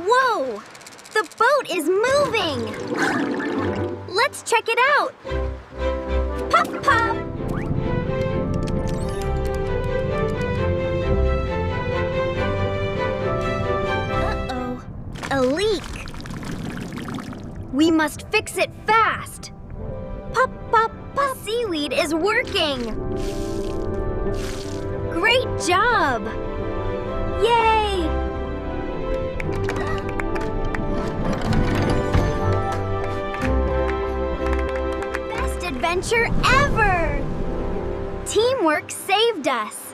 Whoa! The boat is moving! Let's check it out! Pop, pop! Uh-oh. A leak. We must fix it fast. Pop, pop, pop. Seaweed is working. Great job! Yay! Best adventure ever! Teamwork saved us.